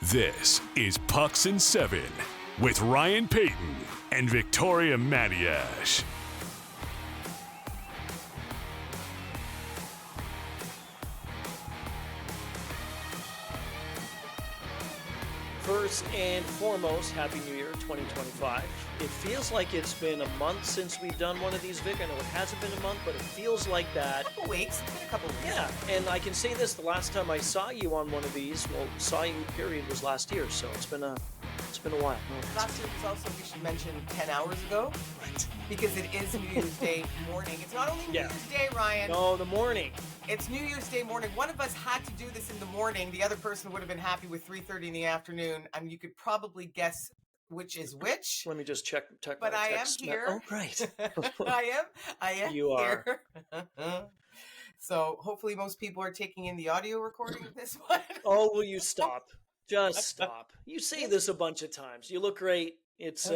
This is Pucks and Seven with Ryan Payton and Victoria Matiash. First and foremost, Happy New Year 2025. It feels like it's been a month since we've done one of these, Vic. I know it hasn't been a month, but it feels like that. A couple weeks. It's been a couple weeks. Yeah, and I can say this, the last time I saw you on one of these, saw you period, was last year, so it's been a while. Last year was also, we should mention, 10 hours ago. Right. Because it is New Year's Day morning. It's not only New Year's Day, Ryan. No, the morning. It's New Year's Day morning. One of us had to do this in the morning. The other person would have been happy with 3:30 in the afternoon. And you could probably guess which is which. Let me just check but my I am text. here. Oh, right. I am You here. So hopefully most people are taking in the audio recording of this one. Oh, will you stop? Just stop. You say this a bunch of times. You look great. It's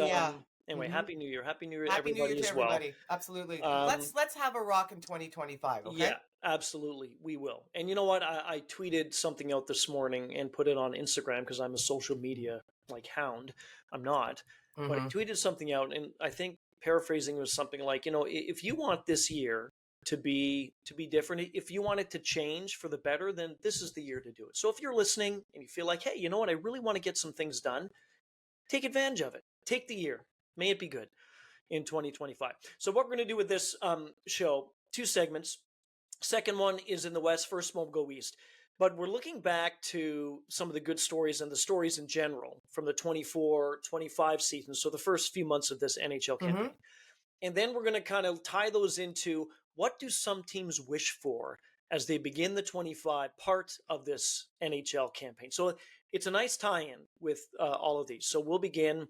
Anyway, Happy New Year. Happy New Year to Happy everybody New Year to as well. everybody. Absolutely. Let's have a rock in 2025, okay? Yeah, absolutely. We will. And you know what? I tweeted something out this morning and put it on Instagram because I'm a social media hound. I'm not. But I tweeted something out, and I think paraphrasing was something like, if you want this year to be different, if you want it to change for the better, then this is the year to do it. So if you're listening and you feel like, hey, you know what? I really want to get some things done, take advantage of it. Take the year. May it be good in 2025. So what we're going to do with this show, 2 segments. Second one is in the West. First one will go East. But we're looking back to some of the good stories and the stories in general from the 24-25 season. So the first few months of this NHL campaign. And then we're going to kind of tie those into what do some teams wish for as they begin the 25 part of this NHL campaign. So it's a nice tie-in with all of these. So we'll begin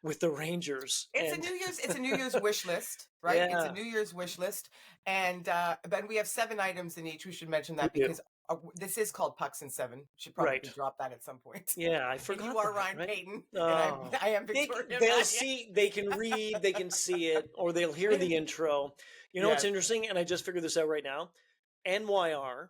with the Rangers. It's a New Year's wish list, right? Yeah. It's a New Year's wish list. And Ben, we have 7 items in each. We should mention that because this is called Pucks and Seven. Should probably drop that at some point. Yeah, I forgot. You are Ryan Payton, and I am Victoria. They'll see, they can read, they can see it, or they'll hear the intro. You know what's interesting? And I just figured this out right now. NYR,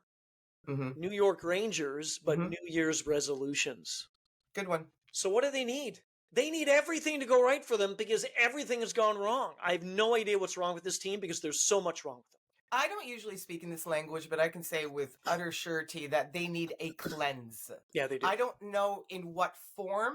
New York Rangers, but New Year's resolutions. Good one. So what do they need? They need everything to go right for them because everything has gone wrong. I have no idea what's wrong with this team because there's so much wrong with them. I don't usually speak in this language, but I can say with utter surety that they need a cleanse. Yeah, they do. I don't know in what form.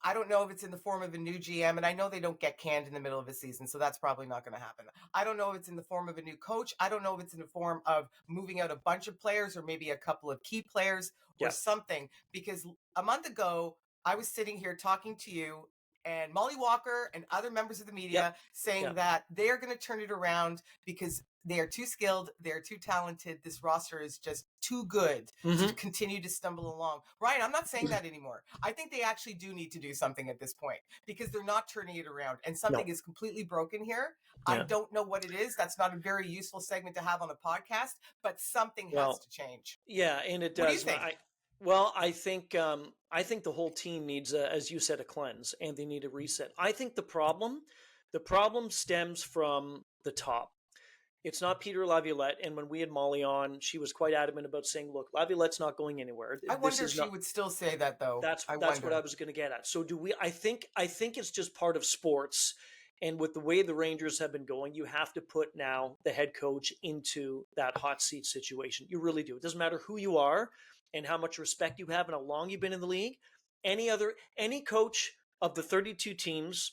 I don't know if it's in the form of a new GM, and I know they don't get canned in the middle of a season, so that's probably not going to happen. I don't know if it's in the form of a new coach. I don't know if it's in the form of moving out a bunch of players or maybe a couple of key players or something. Because a month ago, I was sitting here talking to you and Molly Walker and other members of the media saying that they are going to turn it around because they are too skilled, they're too talented. This roster is just too good to continue to stumble along. Ryan, I'm not saying that anymore. I think they actually do need to do something at this point because they're not turning it around and something is completely broken here. I don't know what it is. That's not a very useful segment to have on a podcast, but something has to change. Yeah, and it does. What do you think? I think the whole team needs, as you said, a cleanse, and they need a reset. I think the problem stems from the top. It's not Peter Laviolette, and when we had Molly on, she was quite adamant about saying, "Look, Laviolette's not going anywhere." I wonder if she would still say that, though. That's what I was going to get at. So do we? I think it's just part of sports, and with the way the Rangers have been going, you have to put now the head coach into that hot seat situation. You really do. It doesn't matter who you are and how much respect you have and how long you've been in the league. Any coach of the 32 teams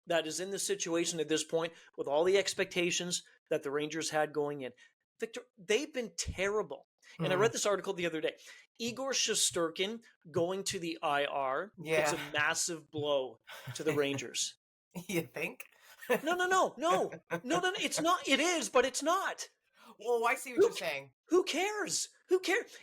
that is in this situation at this point with all the expectations that the Rangers had going in, Victor, they've been terrible. And I read this article the other day. Igor Shesterkin going to the IR is a massive blow to the Rangers. You think? No. It's not. It is, but it's not. Well, I see what you're saying. Who cares?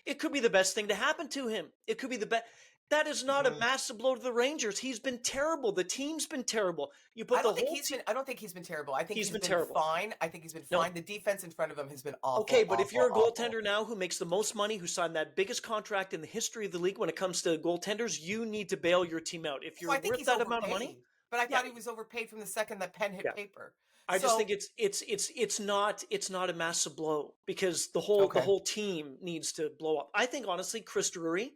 It could be the best thing to happen to him. It could be the best. That is not a massive blow to the Rangers. He's been terrible. The team's been terrible. I don't think he's been terrible. I think he's been terrible. Fine. I think he's been fine. The defense in front of him has been awful. Okay, but if you're a goaltender now who makes the most money, who signed that biggest contract in the history of the league when it comes to goaltenders, you need to bail your team out. If you're worth that amount of money. But I thought he was overpaid from the second that pen hit paper. I just think it's not a massive blow because the whole team needs to blow up. I think honestly, Chris Drury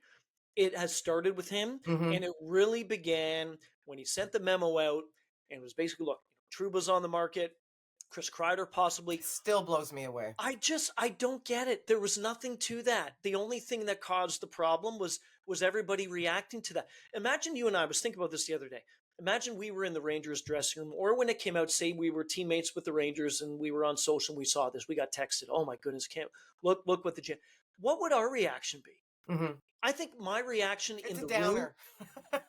It has started with him, Mm-hmm. and it really began when he sent the memo out and was basically, look, Trouba's on the market, Chris Kreider possibly. Still blows me away. I don't get it. There was nothing to that. The only thing that caused the problem was everybody reacting to that. Imagine you and I was thinking about this the other day. Imagine we were in the Rangers dressing room, or when it came out, say we were teammates with the Rangers and we were on social and we saw this. We got texted, oh my goodness, can't look what the what would our reaction be? Mm-hmm. I think my reaction It's in a the downer. room,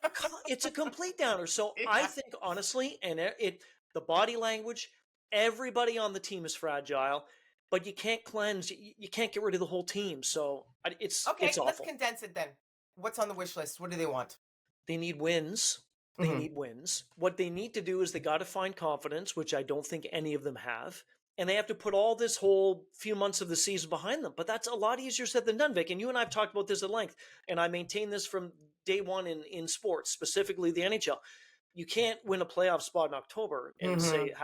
it's a complete downer. So I Yeah. think honestly, and the body language, everybody on the team is fragile, but you can't cleanse. You can't get rid of the whole team. So it's Okay, let's awful. condense it then. What's on the wish list? What do they want? They need wins. They Mm-hmm. need wins. What they need to do is they got to find confidence, which I don't think any of them have. And they have to put all this whole few months of the season behind them. But that's a lot easier said than done, Vic. And you and I have talked about this at length. And I maintain this from day one in sports, specifically the NHL. You can't win a playoff spot in October and say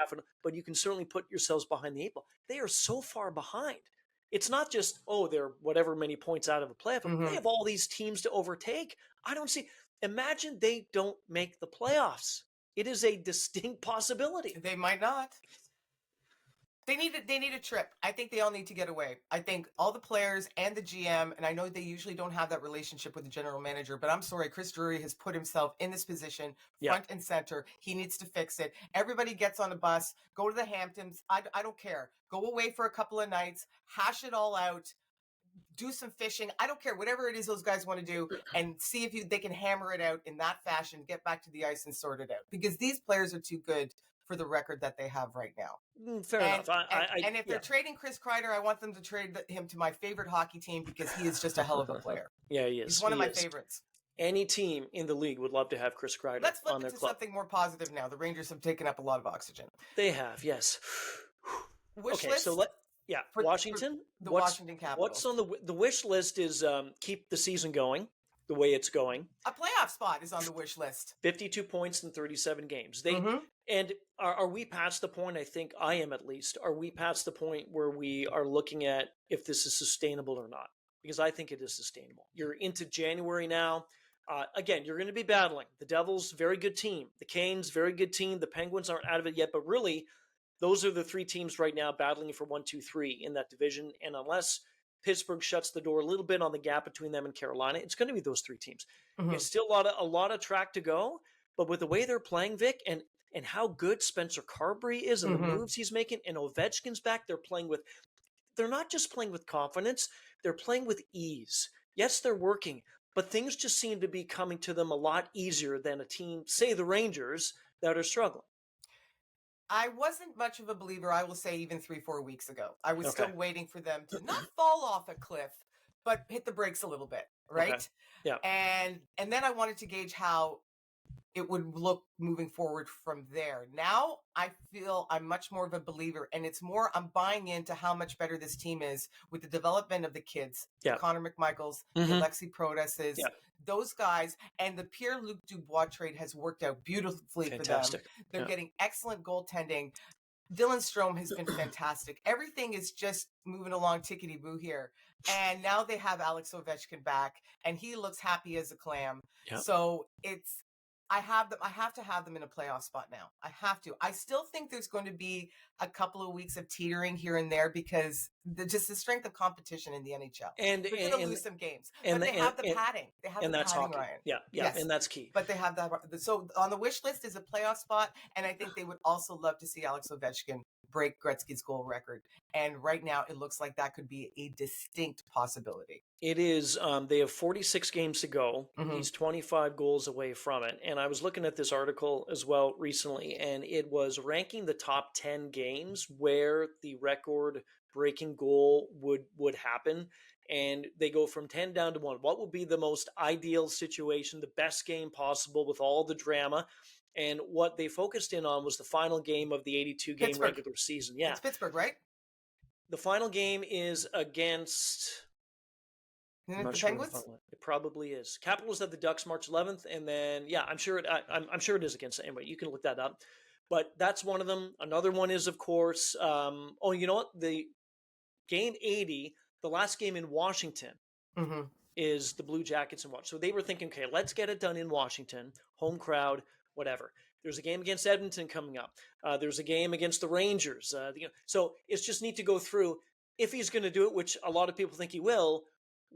but you can certainly put yourselves behind the eight ball. They are so far behind. It's not just, oh, they're whatever many points out of a playoff. Mm-hmm. They have all these teams to overtake. I don't see. Imagine they don't make the playoffs. It is a distinct possibility. They might not. They need a trip. I think they all need to get away. I think all the players and the GM, and I know they usually don't have that relationship with the general manager, but I'm sorry, Chris Drury has put himself in this position front and center. He needs to fix it. Everybody gets on a bus, go to the Hamptons. I don't care. Go away for a couple of nights, hash it all out, do some fishing. I don't care, whatever it is those guys want to do, and see if they can hammer it out in that fashion, get back to the ice and sort it out. Because these players are too good for the record that they have right now. Fair enough. And if they're trading Chris Kreider, I want them to trade him to my favorite hockey team because he is just a hell of a player. Yeah, he is. He's one of my favorites. Any team in the league would love to have Chris Kreider Let's flip on their it to club. something more positive now. The Rangers have taken up a lot of oxygen. They have, yes. Wish okay, list so Washington. The Washington Capitals. What's on the wish list is keep the season going the way it's going. A playoff spot is on the wish list. 52 points in 37 games. And are we past the point, I think I am at least, are we past the point where we are looking at if this is sustainable or not? Because I think it is sustainable. You're into January now. Again, you're going to be battling. The Devils, very good team. The Canes, very good team. The Penguins aren't out of it yet. But really, those are the three teams right now battling for 1, 2, 3 in that division. And unless Pittsburgh shuts the door a little bit on the gap between them and Carolina, it's going to be those three teams. It's still a lot of track to go. But with the way they're playing, Vic, and how good Spencer Carberry is and the moves he's making, and Ovechkin's back, they're not just playing with confidence, they're playing with ease. Yes, they're working, but things just seem to be coming to them a lot easier than a team, say the Rangers, that are struggling. I wasn't much of a believer, I will say, even 3-4 weeks ago. I was still waiting for them to not fall off a cliff, but hit the brakes a little bit, right? Okay. Yeah. And then I wanted to gauge how it would look moving forward from there. Now I feel I'm much more of a believer, and it's more I'm buying into how much better this team is with the development of the kids, the Connor McMichaels, the Alexi Protases, those guys, and the Pierre-Luc Dubois trade has worked out beautifully for them. They're getting excellent goaltending. Dylan Strome has been fantastic. Everything is just moving along tickety-boo here. And now they have Alex Ovechkin back, and he looks happy as a clam. So I have to have them in a playoff spot now. I have to. I still think there's going to be a couple of weeks of teetering here and there because just the strength of competition in the NHL. And they're going to lose some games. But they have the padding. They have the padding, Ryan. Yeah, yes. And that's key. But they have that. So on the wish list is a playoff spot, and I think they would also love to see Alex Ovechkin break Gretzky's goal record. And right now, it looks like that could be a distinct possibility. It is. They have 46 games to go. He's 25 goals away from it. And I was looking at this article as well recently, and it was ranking the top 10 games where the record-breaking goal would happen. And they go from 10 down to 1. What would be the most ideal situation, the best game possible with all the drama? And what they focused in on was the final game of the 82-game regular season. Yeah. It's Pittsburgh, right? The final game is against... The Penguins? It probably is. Capitals have the Ducks March 11th, and then I'm sure it is against anyway. You can look that up, but that's one of them. Another one is, of course, you know what? The game 80, the last game in Washington. is the Blue Jackets and watch. So they were thinking, okay, let's get it done in Washington, home crowd, whatever. There's a game against Edmonton coming up. There's a game against the Rangers. So it's just neat to go through. If he's going to do it, which a lot of people think he will,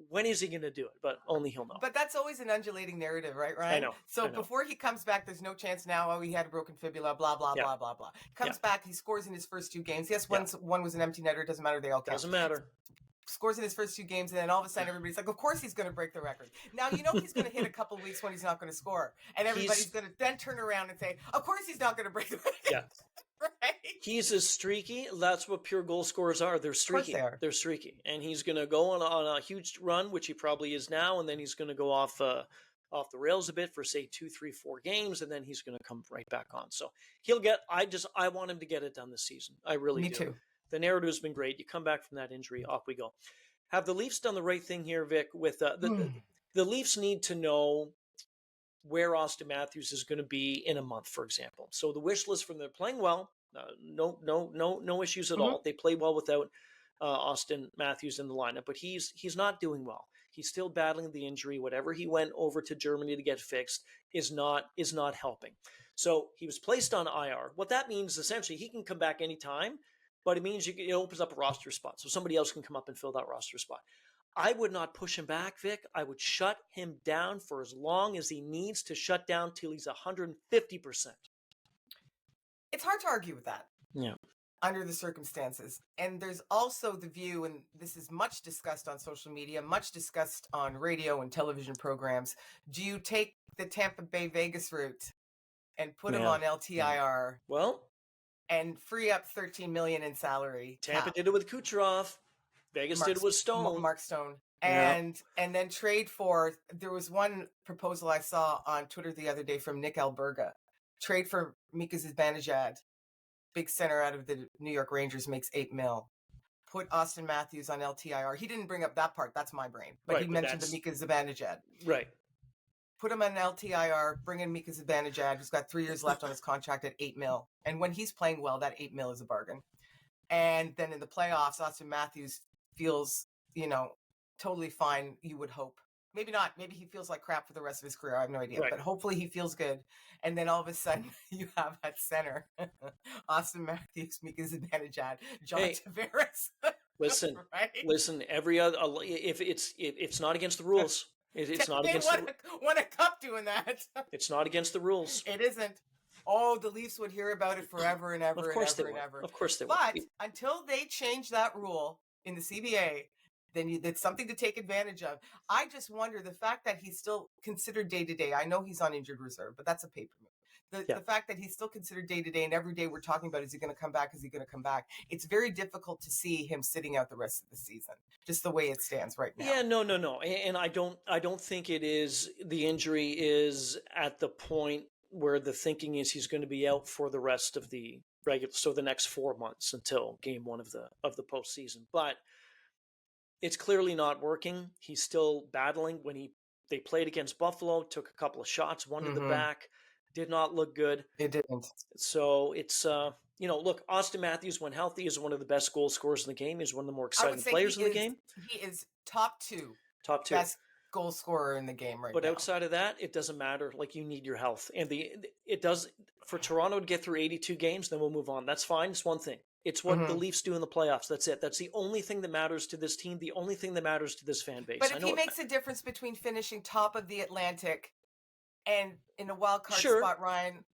when is he going to do it? But only he'll know. But that's always an undulating narrative, right, Ryan? I know. So before he comes back, there's no chance now. Oh, he had a broken fibula, blah, blah, Yeah. blah, blah, blah. Comes back, he scores in his first 2 games. Yes, Yeah. one was an empty netter. Doesn't matter. They all count. Doesn't matter. Scores in his first 2 games, and then all of a sudden everybody's like, of course he's going to break the record. Now, you know he's going to hit a couple of weeks when he's not going to score. And everybody's going to then turn around and say, of course he's not going to break the record. Yeah. Right? He's as streaky. That's what pure goal scorers are. They're streaky. They're streaky. And he's going to go on a huge run, which he probably is now, and then he's going to go off the rails a bit for, say, 2, 3, 4 games, and then he's going to come right back on. So he'll get – I want him to get it done this season. I really do. Me too. The narrative has been great. You come back from that injury, off we go. Have the Leafs done the right thing here, Vic? With the Leafs need to know where Austin Matthews is going to be in a month, for example. So the wish list from they're playing well, no issues at all. They play well without Austin Matthews in the lineup, but he's not doing well. He's still battling the injury. Whatever he went over to Germany to get fixed is not helping. So he was placed on IR. What that means essentially, he can come back anytime. But it means it opens up a roster spot. So somebody else can come up and fill that roster spot. I would not push him back, Vic. I would shut him down for as long as he needs to shut down till he's 150%. It's hard to argue with that. Yeah. Under the circumstances. And there's also the view, and this is much discussed on social media, much discussed on radio and television programs. Do you take the Tampa Bay Vegas route and put him on LTIR? Well, and free up $13 million in salary. Tampa did it with Kucherov. Vegas did it with Stone. Mark Stone. And then trade for, there was one proposal I saw on Twitter the other day from Nick Alberga. Trade for Mika Zibanejad, big center out of the New York Rangers, makes $8 million. Put Austin Matthews on LTIR. He didn't bring up that part. That's my brain. But he mentioned the Mika Zibanejad. Right. Put him on LTIR, bring in Mika Zibanejad, who's got 3 years left on his contract at $8 million. And when he's playing well, that $8 million is a bargain. And then in the playoffs, Austin Matthews feels, totally fine, you would hope. Maybe not. Maybe he feels like crap for the rest of his career. I have no idea. Right. But hopefully he feels good. And then all of a sudden you have at center Austin Matthews, Mika Zibanejad, John Tavares. Listen, right? Listen. Every other, if it's not against the rules. It's not against. They won a cup doing that. It's not against the rules. It isn't. Oh, the Leafs would hear about it forever and ever and ever and ever. Of course they would. But until they change that rule in the CBA, then it's something to take advantage of. I just wonder the fact that he's still considered day-to-day. I know he's on injured reserve, but that's a paper move. The fact that he's still considered day-to-day and every day we're talking about, is he going to come back? Is he going to come back? It's very difficult to see him sitting out the rest of the season, just the way it stands right now. Yeah, no. And I don't think it is, the injury is at the point where the thinking is he's going to be out for the rest of the regular, so the next 4 months until game 1 of the postseason. But it's clearly not working. He's still battling. When they played against Buffalo, took a couple of shots, one to the back. Did not look good. It didn't. So it's, look, Austin Matthews, when healthy, is one of the best goal scorers in the game. He's one of the more exciting players in the game. He is top two. Best goal scorer in the game right now. But outside of that, it doesn't matter. Like, you need your health. And it does, for Toronto to get through 82 games, then we'll move on. That's fine. It's one thing. It's what the Leafs do in the playoffs. That's it. That's the only thing that matters to this team, the only thing that matters to this fan base. But if he makes a difference between finishing top of the Atlantic and in a wild card spot, Ryan,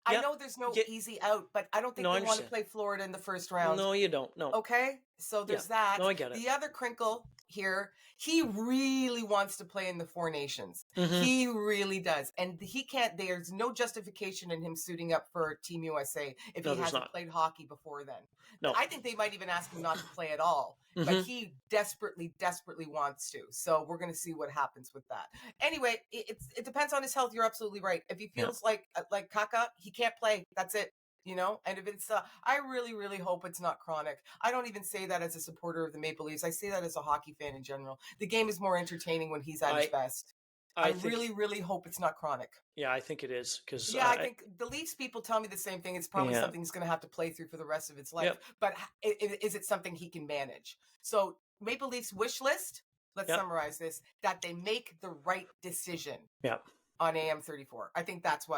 I know there's no easy out, but I don't think they want to play Florida in the first round. No, you don't. No. Okay? So there's that. No, I get it. The other crinkle here, he really wants to play in the Four Nations. He really does. And he can't, there's no justification in him suiting up for Team USA if he hasn't played hockey before then. No. I think they might even ask him not to play at all. But he desperately, desperately wants to. So we're going to see what happens with that. Anyway, it depends on his health. You're absolutely right. If he feels like Kaka, he can't play. That's it. And if it's, I really, really hope it's not chronic. I don't even say that as a supporter of the Maple Leafs. I say that as a hockey fan in general. The game is more entertaining when he's at his best. I really, really hope it's not chronic. Yeah, I think it is. Cause, I think the Leafs people tell me the same thing. It's probably something he's going to have to play through for the rest of his life. But is it something he can manage? So Maple Leafs wish list, let's Yep. summarize this, that they make the right decision Yeah. on AM34. I think that's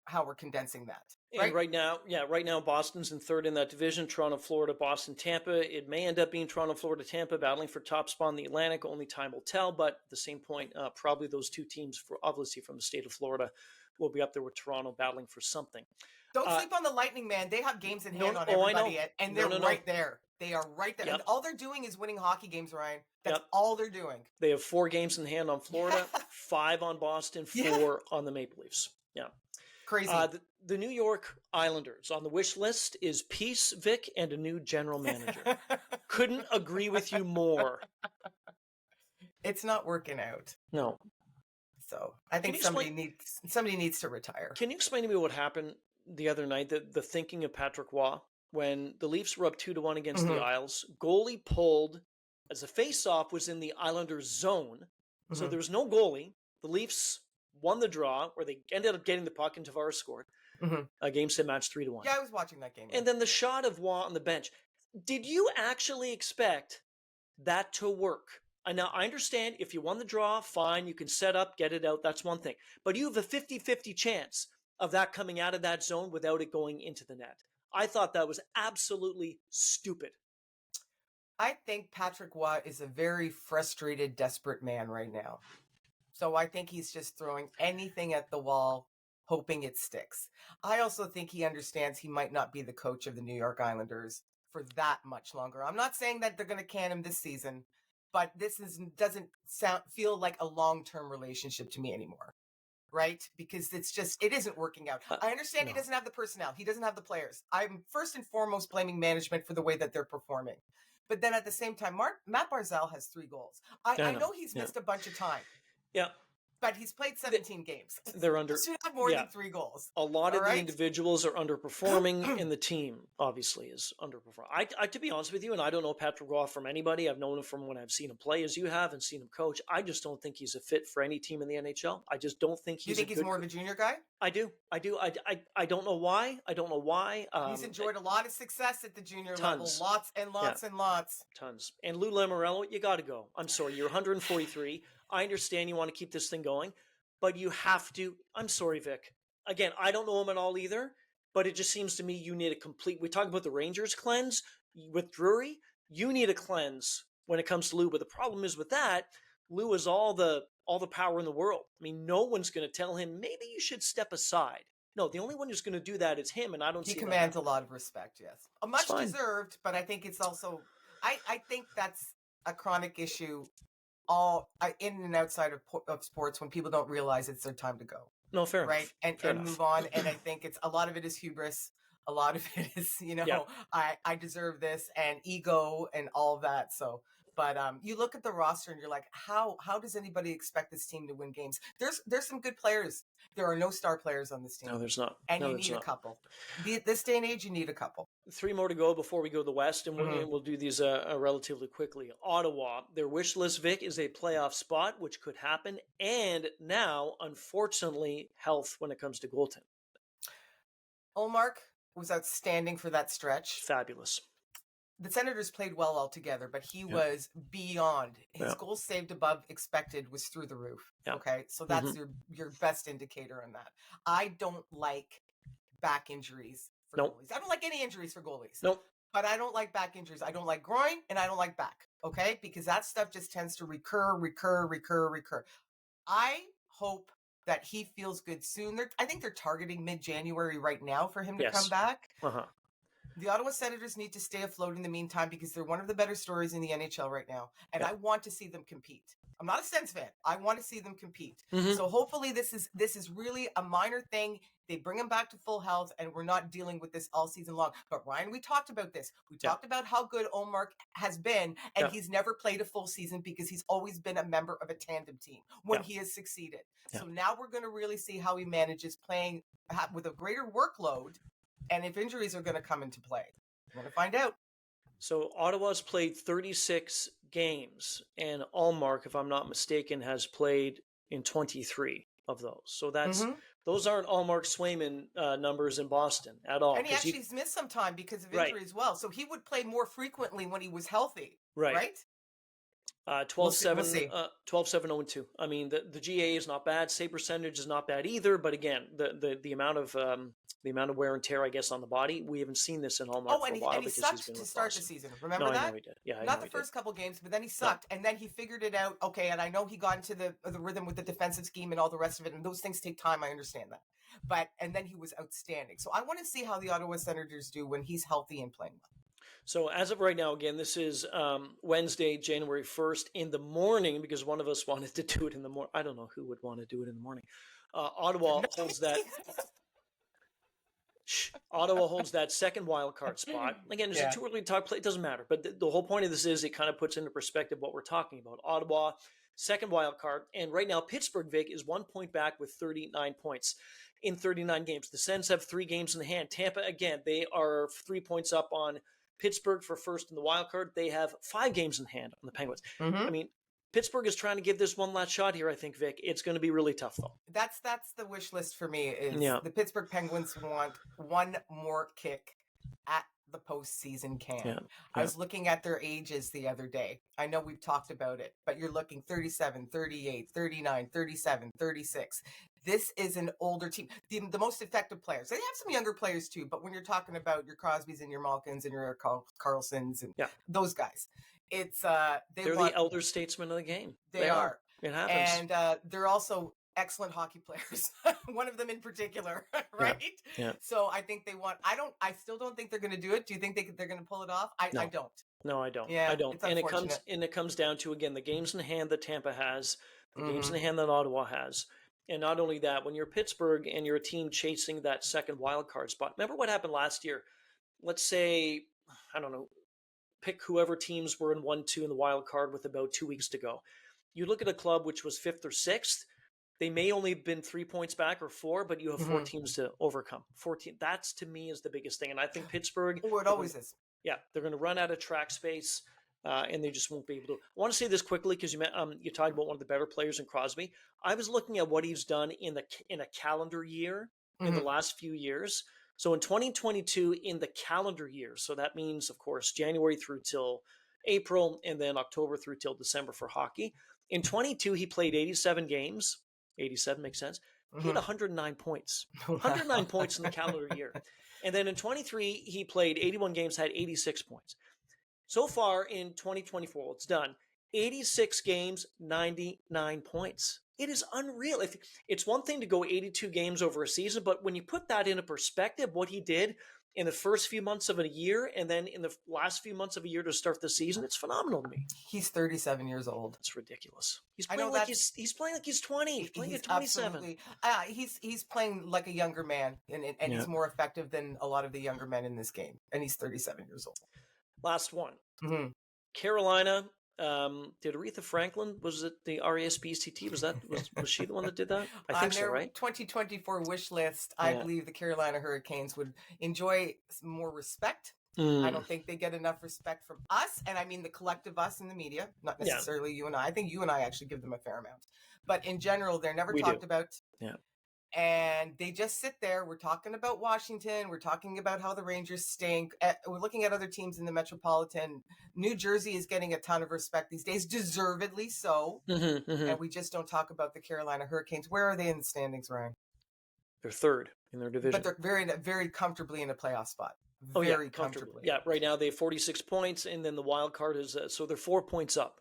how we're condensing that. And right now, Boston's in third in that division. Toronto, Florida, Boston, Tampa. It may end up being Toronto, Florida, Tampa battling for top spot in the Atlantic. Only time will tell. But at the same point, probably those two teams, obviously from the state of Florida, will be up there with Toronto battling for something. Don't sleep on the Lightning, man. They have games in hand on everybody, and they're right there. They are right there. Yep. And all they're doing is winning hockey games, Ryan. That's all they're doing. They have 4 games in hand on Florida, 5 on Boston, 4 on the Maple Leafs. Yeah. Crazy. The New York Islanders on the wish list is peace, Vic, and a new general manager. Couldn't agree with you more. It's not working out. No. So I think somebody needs to retire. Can you explain to me what happened the other night? The thinking of Patrick Waugh when the Leafs were up 2-1 against the Isles. Goalie pulled as the face-off was in the Islanders' zone, so there was no goalie. The Leafs won the draw, where they ended up getting the puck and Tavares scored. A game set match 3-1. Yeah, I was watching that game. And then the shot of Waugh on the bench. Did you actually expect that to work? And now I understand if you won the draw, fine, you can set up, get it out, that's one thing. But you have a 50-50 chance of that coming out of that zone without it going into the net. I thought that was absolutely stupid. I think Patrick Waugh is a very frustrated, desperate man right now. So I think he's just throwing anything at the wall, hoping it sticks. I also think he understands he might not be the coach of the New York Islanders for that much longer. I'm not saying that they're going to can him this season, but doesn't feel like a long-term relationship to me anymore. Right? Because it isn't working out. I understand he doesn't have the personnel. He doesn't have the players. I'm first and foremost blaming management for the way that they're performing. But then at the same time, Matt Barzal has 3 goals. I know he's missed a bunch of time. Yeah. But he's played 17 games. They're under. Should have more than 3 goals. A lot of the individuals are underperforming, and the team obviously is underperforming. I to be honest with you, and I don't know Patrick Waugh from anybody. I've known him from when I've seen him play, as you have, and seen him coach. I just don't think he's a fit for any team in the NHL. I just don't think he's. You think he's more of a junior guy? I do. I don't know why. He's enjoyed a lot of success at the junior level. Lots and lots and lots. Tons. And Lou Lamoriello, you got to go. I'm sorry, you're 143. I understand you want to keep this thing going, but you have to. I'm sorry, Vic. Again, I don't know him at all either, but it just seems to me you need a complete. We talk about the Rangers cleanse with Drury. You need a cleanse when it comes to Lou. But the problem is with that, Lou has all the power in the world. I mean, no one's going to tell him maybe you should step aside. No, the only one who's going to do that is him, and I don't see. He commands a lot of respect. Yes, much deserved, but I think it's also. I think that's a chronic issue. All in and outside of sports when people don't realize it's their time to go. No, fair right? Enough. And move on. And I think a lot of it is hubris. A lot of it is, I deserve this and ego and all of that. So, but you look at the roster and you're like, how does anybody expect this team to win games? There's some good players. There are no star players on this team. No, there's not. And you need a couple. This day and age, you need a couple. 3 more to go before we go to the West, and we'll do these relatively quickly. Ottawa, their wish list, Vic, is a playoff spot, which could happen. And now, unfortunately, health when it comes to goaltending. Ullmark was outstanding for that stretch. Fabulous. The Senators played well altogether, but he was beyond. His goals saved above expected was through the roof. Yeah. Okay, so that's your best indicator on that. I don't like back injuries for goalies. I don't like any injuries for goalies. Nope. But I don't like back injuries. I don't like groin, and I don't like back. Okay, because that stuff just tends to recur. I hope that he feels good soon. I think they're targeting mid-January right now for him to come back. The Ottawa Senators need to stay afloat in the meantime because they're one of the better stories in the NHL right now. And I want to see them compete. I'm not a Sens fan. I want to see them compete. So hopefully this is really a minor thing. They bring him back to full health and we're not dealing with this all season long. But Ryan, we talked about this. We talked about how good Ullmark has been, and he's never played a full season because he's always been a member of a tandem team when he has succeeded. So now we're going to really see how he manages playing with a greater workload. And if injuries are going to come into play, we're going to find out. So Ottawa's played 36 games, and Ullmark, if I'm not mistaken, has played in 23 of those. So that's those aren't Ullmark Swayman numbers in Boston at all. And he actually has missed some time because of injury as well. So he would play more frequently when he was healthy. Right? We'll 12-7, see. 12-7, 0-2. I mean, the GA is not bad. Save percentage is not bad either. But again, the amount of wear and tear, I guess, on the body, we haven't seen this in Hallmark Oh, for a while and he because he's sucked been to with start the Boston. season. No, Remember I know that? he did. Yeah, I know Not the he did. first couple games, but then he sucked, and then he figured it out. Okay, and I know he got into the rhythm with the defensive scheme and all the rest of it, and those things take time. I understand that, and then he was outstanding. So I want to see how the Ottawa Senators do when he's healthy and playing well. So as of right now, again, this is Wednesday, January 1st in the morning because one of us wanted to do it in the morning. I don't know who would want to do it in the morning. Ottawa holds that. Ottawa holds that second wild card spot. Again, is it too early to talk? It doesn't matter. But the whole point of this is it kind of puts into perspective what we're talking about. Ottawa, second wild card, and right now Pittsburgh, Vic, is 1 point back with 39 points in 39 games. The Sens have 3 games in hand. Tampa, again, they are 3 points up on Pittsburgh for first in the wild card. They have 5 games in hand on the Penguins. Mm-hmm. I mean, Pittsburgh is trying to give this one last shot here, I think, Vic. It's going to be really tough, though. That's the wish list for me is the Pittsburgh Penguins want one more kick at the postseason can. Yeah. I was looking at their ages the other day. I know we've talked about it, but you're looking 37, 38, 39, 37, 36. This is an older team. The most effective players. They have some younger players too, but when you're talking about your Crosbys and your Malkins and your Carlsons and those guys, it's they're the elder statesmen of the game. They are. It happens. And they're also excellent hockey players. One of them in particular, right? Yeah. So I think they want. I still don't think they're going to do it. Do you think they're going to pull it off? I don't. No, I don't. Yeah, I don't. It's and it comes down to, again, the games in hand that Tampa has, the games in hand that Ottawa has. And not only that, when you're Pittsburgh and you're a team chasing that second wild card spot, remember what happened last year? Let's say, I don't know, pick whoever teams were in 1-2 in the wild card with about 2 weeks to go. You look at a club which was 5th or 6th, they may only have been 3 points back or 4, but you have 4 teams to overcome. 14. That's, to me, is the biggest thing. And I think Pittsburgh... Oh, it always is. Yeah, they're going to run out of track space, and they just won't be able to. I want to say this quickly because you talked about one of the better players in Crosby. I was looking at what he's done in a calendar year in the last few years. So in 2022, in the calendar year, so that means, of course, January through till April, and then October through till December for hockey. In 22, he played 87 games. 87 makes sense. He had 109 points. 109 points in the calendar year. And then in 23, he played 81 games, had 86 points. So far in 2024, it's done. 86 games, 99 points. It is unreal. It's one thing to go 82 games over a season, but when you put that into perspective, what he did in the first few months of a year and then in the last few months of a year to start the season, it's phenomenal to me. He's 37 years old. It's ridiculous. He's playing like he's playing like he's 20. He's playing at 27. He's playing like a younger man, and he's more effective than a lot of the younger men in this game. And he's 37 years old. Last one. Carolina. Did Aretha Franklin, was it the RESPCT? Was she the one that did that? I think so, right? 2024 wish list, I believe the Carolina Hurricanes would enjoy more respect. I don't think they get enough respect from us, and I mean the collective us in the media, not necessarily you and I. I think you and I actually give them a fair amount. But in general, they're never talked about. Yeah. And they just sit there. We're talking about Washington. We're talking about how the Rangers stink. We're looking at other teams in the Metropolitan. New Jersey is getting a ton of respect these days, deservedly so. And we just don't talk about the Carolina Hurricanes. Where are they in the standings, Ryan? They're 3rd in their division. But they're very comfortably in a playoff spot. Very comfortably. Yeah, right now they have 46 points, and then the wild card is, so they're 4 points up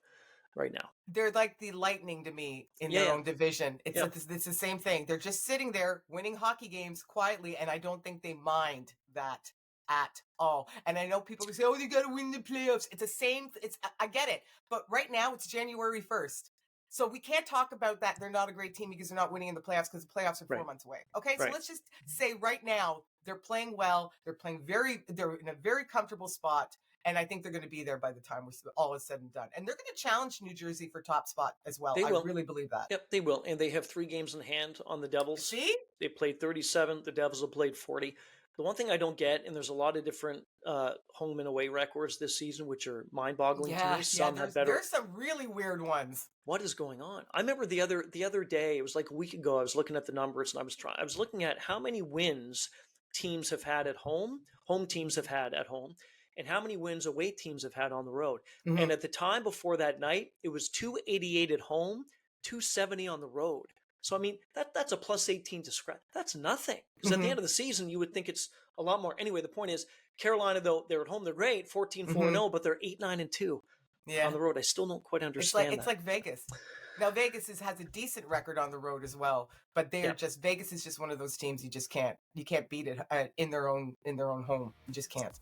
right now. They're like the Lightning to me in their own division. It's the same thing. They're just sitting there winning hockey games quietly, and I don't think they mind that at all. And I know people can say, "Oh, you got to win the playoffs." It's the same. I get it, but right now it's January 1st, so we can't talk about that. They're not a great team because they're not winning in the playoffs because the playoffs are 4 months away. Okay, so let's just say right now they're playing well. They're playing they're in a very comfortable spot. And I think they're going to be there by the time all is said and done. And they're going to challenge New Jersey for top spot as well. I really believe that. Yep, they will. And they have 3 games in hand on the Devils. See? They played 37. The Devils have played 40. The one thing I don't get, and there's a lot of different home and away records this season, which are mind-boggling to me. Some have better. There's some really weird ones. What is going on? I remember the other day, it was like a week ago, I was looking at the numbers, and I was looking at how many wins teams have had at home teams have had at home. and how many wins away teams have had on the road. Mm-hmm. And at the time before that night, it was 288 at home, 270 on the road. So, I mean, that's a plus 18 to scratch. That's nothing. Because at the end of the season, you would think it's a lot more. Anyway, the point is, Carolina, though, they're at home, they're great, 14-4-0, but they're 8-9-2 on the road. I still don't quite understand It's like Vegas. Now, Vegas has a decent record on the road as well, but they are just, Vegas is just one of those teams you can't beat it in their own home. You just can't.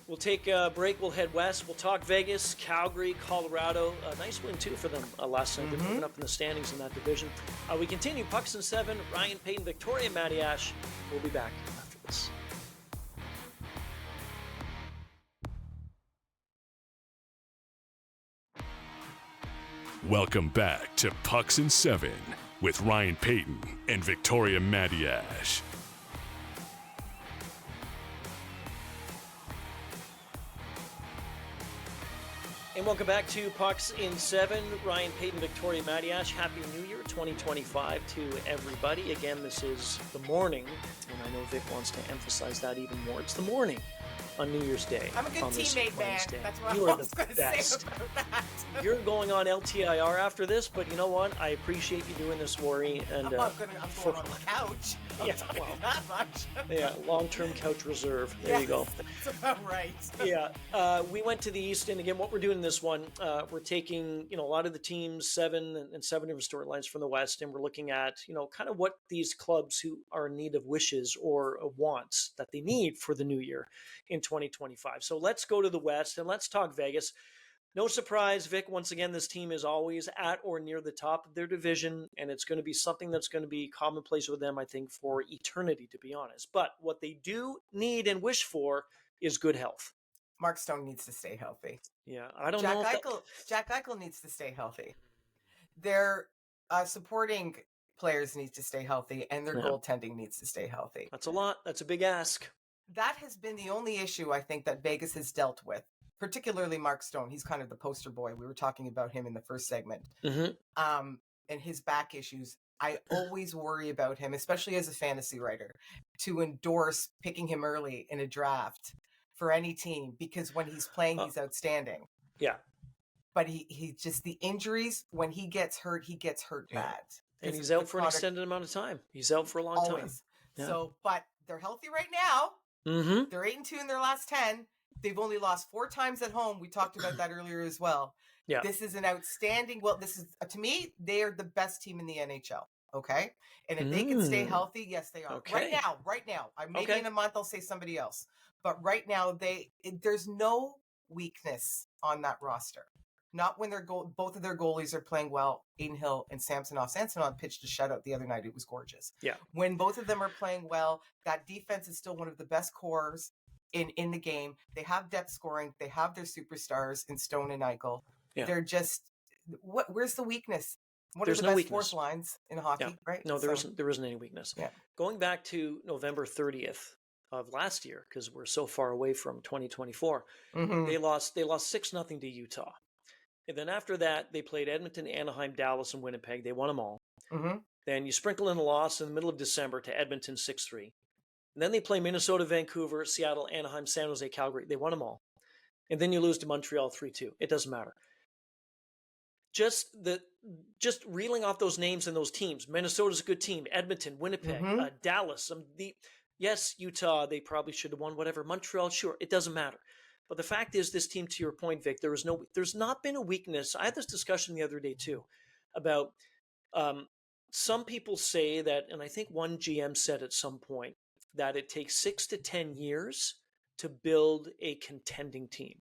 We'll take a break. We'll head west. We'll talk Vegas, Calgary, Colorado. A nice win, too, for them last night. They're moving up in the standings in that division. We continue. Pucks in 7. Ryan Payton, Victoria Matiash. We'll be back after this. Welcome back to Pucks in 7 with Ryan Payton and Victoria Matiash. And welcome back to Pucks in 7. Ryan Payton, Victoria Matiash. Happy New Year 2025 to everybody. Again, this is the morning, and I know Vic wants to emphasize that even more. It's the morning on New Year's Day. I'm a good teammate, man. That's what you I are was the going to best. say about that. You're going on LTIR after this, but you know what? I appreciate you doing this, Worry. And I'm going on the couch. Yeah, well, not much. Yeah, long-term couch reserve. There you go. That's about right. Yeah, we went to the East, and again, what we're doing this one, we're taking a lot of the teams, 7 different storylines from the West, and we're looking at kind of what these clubs who are in need of wishes or wants that they need for the new year in 2025. So let's go to the West and let's talk Vegas. No surprise, Vic, once again, this team is always at or near the top of their division, and it's going to be something that's going to be commonplace with them, I think, for eternity, to be honest. But what they do need and wish for is good health. Mark Stone needs to stay healthy. Yeah, I don't know. Jack Eichel needs to stay healthy. Their supporting players need to stay healthy, and their goaltending needs to stay healthy. That's a lot. That's a big ask. That has been the only issue I think that Vegas has dealt with, particularly Mark Stone. He's kind of the poster boy. We were talking about him in the first segment. And his back issues. I always worry about him, especially as a fantasy writer, to endorse picking him early in a draft for any team, because when he's playing, he's outstanding. Yeah. But he just, the injuries, when he gets hurt bad. And he's out for an extended amount of time. He's out for a long time. Yeah. So, but they're healthy right now. They're 8-2 in their last 10. They've only lost 4 times at home. We talked about that earlier as well. Yeah. This is an outstanding, this is, to me, they are the best team in the NHL. Okay. And if they can stay healthy, yes, they are. Okay. Right now. Maybe in a month, I'll say somebody else. But right now, there's no weakness on that roster. Not when both of their goalies are playing well, Aiden Hill and Samsonov. Samsonov pitched a shutout the other night. It was gorgeous. Yeah. When both of them are playing well, that defense is still one of the best cores in the game. They have depth scoring. They have their superstars in Stone and Eichel. Yeah. They're just, where's the weakness? There's no weakness. Fourth lines in hockey, right? No, there isn't any weakness. Yeah. Going back to November 30th of last year, because we're so far away from 2024, they lost 6-0 to Utah. And then after that, they played Edmonton, Anaheim, Dallas, and Winnipeg. They won them all. Then you sprinkle in a loss in the middle of December to Edmonton 6-3. And then they play Minnesota, Vancouver, Seattle, Anaheim, San Jose, Calgary. They won them all. And then you lose to Montreal 3-2. It doesn't matter. Just reeling off those names and those teams. Minnesota's a good team. Edmonton, Winnipeg, Dallas. Yes, Utah, they probably should have won, whatever. Montreal, sure. It doesn't matter. But the fact is, this team, to your point, Vic, there's not been a weakness. I had this discussion the other day, too, about some people say that, and I think one GM said at some point, that it takes 6 to 10 years to build a contending team,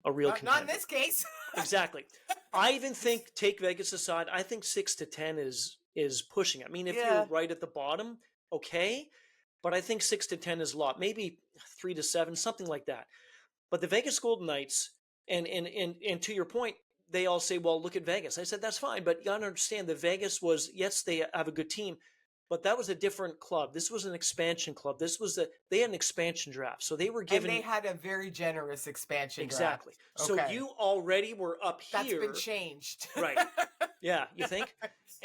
a real contender. Not in this case. Exactly. I even think, take Vegas aside, I think 6 to 10 is pushing. I mean, if you're right at the bottom, okay, but I think 6 to 10 is a lot. Maybe 3 to 7, something like that. But the Vegas Golden Knights, and to your point, they all say, well, look at Vegas. I said, that's fine, but you got to understand that Vegas was, yes, they have a good team, but that was a different club. This was an expansion club. They had an expansion draft. So they were given. And they had a very generous expansion exactly. draft. Exactly. Okay. So you already were up here. That's been changed. Right. Yeah, you think?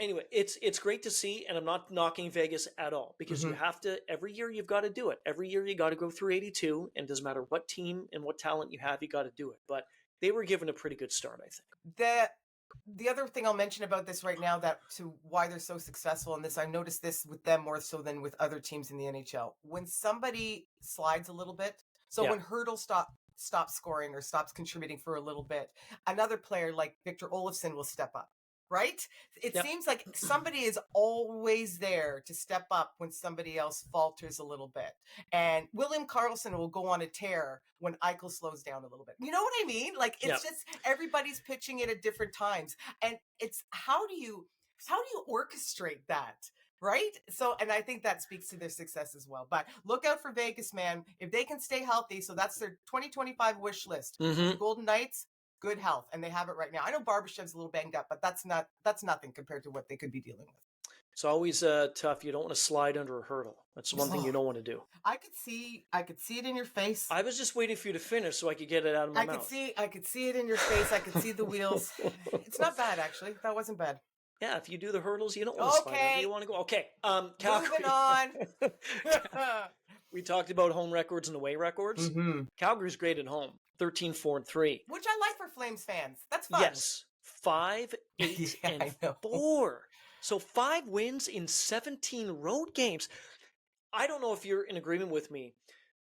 Anyway, it's great to see, and I'm not knocking Vegas at all, because you have to, every year you've got to do it. Every year you got to go through 82, and it doesn't matter what team and what talent you have, you got to do it. But they were given a pretty good start, I think. The other thing I'll mention about this right now, that to why they're so successful in this, I noticed this with them more so than with other teams in the NHL. When somebody slides a little bit, so when Hurdle stops scoring or stops contributing for a little bit, another player like Victor Olofsson will step up. Right? It seems like somebody is always there to step up when somebody else falters a little bit. And William Karlsson will go on a tear when Eichel slows down a little bit. You know what I mean? Like, it's just everybody's pitching it at different times. And it's how do you orchestrate that? Right? So, and I think that speaks to their success as well. But look out for Vegas, man. If they can stay healthy, so that's their 2025 wish list. The Golden Knights, good health, and they have it right now. I know Barbashev's a little banged up, but that's nothing compared to what they could be dealing with. It's always tough. You don't want to slide under a hurdle. That's one thing you don't want to do. I could see it in your face. I was just waiting for you to finish so I could get it out of my mouth. I could see it in your face. I could see the wheels. It's not bad, actually. That wasn't bad. Yeah, if you do the hurdles, you don't want to slide under. You want to go. Okay. Calgary. Moving on. We talked about home records and away records. Calgary's great at home. 13-4-3. Which I like for Flames fans. That's fun. Yes. 5, 8, and 4. So 5 wins in 17 road games. I don't know if you're in agreement with me,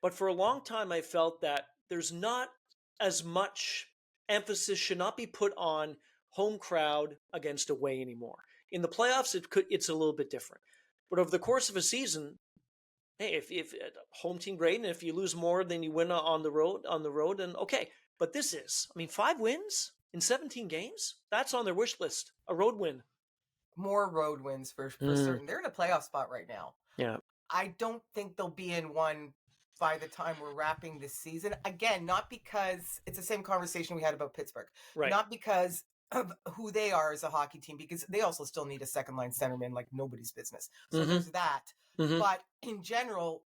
but for a long time I felt that there's not as much emphasis should not be put on home crowd against away anymore. In the playoffs, it's a little bit different. But over the course of a season, hey, if home team great, and if you lose more than you win on the road, then okay. But this is, 5 wins in 17 games? That's on their wish list. A road win. More road wins for certain. They're in a playoff spot right now. Yeah. I don't think they'll be in one by the time we're wrapping this season. Again, not because it's the same conversation we had about Pittsburgh. Right. Not because of who they are as a hockey team, because they also still need a second line centerman like nobody's business. So there's that. But in general,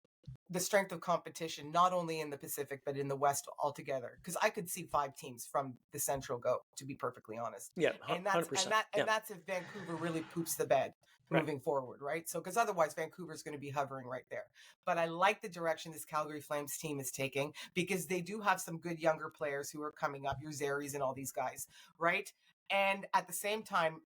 the strength of competition, not only in the Pacific, but in the West altogether. Because I could see 5 teams from the Central go, to be perfectly honest. Yeah, 100%. And that's if Vancouver really poops the bed moving forward, right? So, because otherwise Vancouver's going to be hovering right there. But I like the direction this Calgary Flames team is taking, because they do have some good younger players who are coming up, your Zaries and all these guys, right? And at the same time,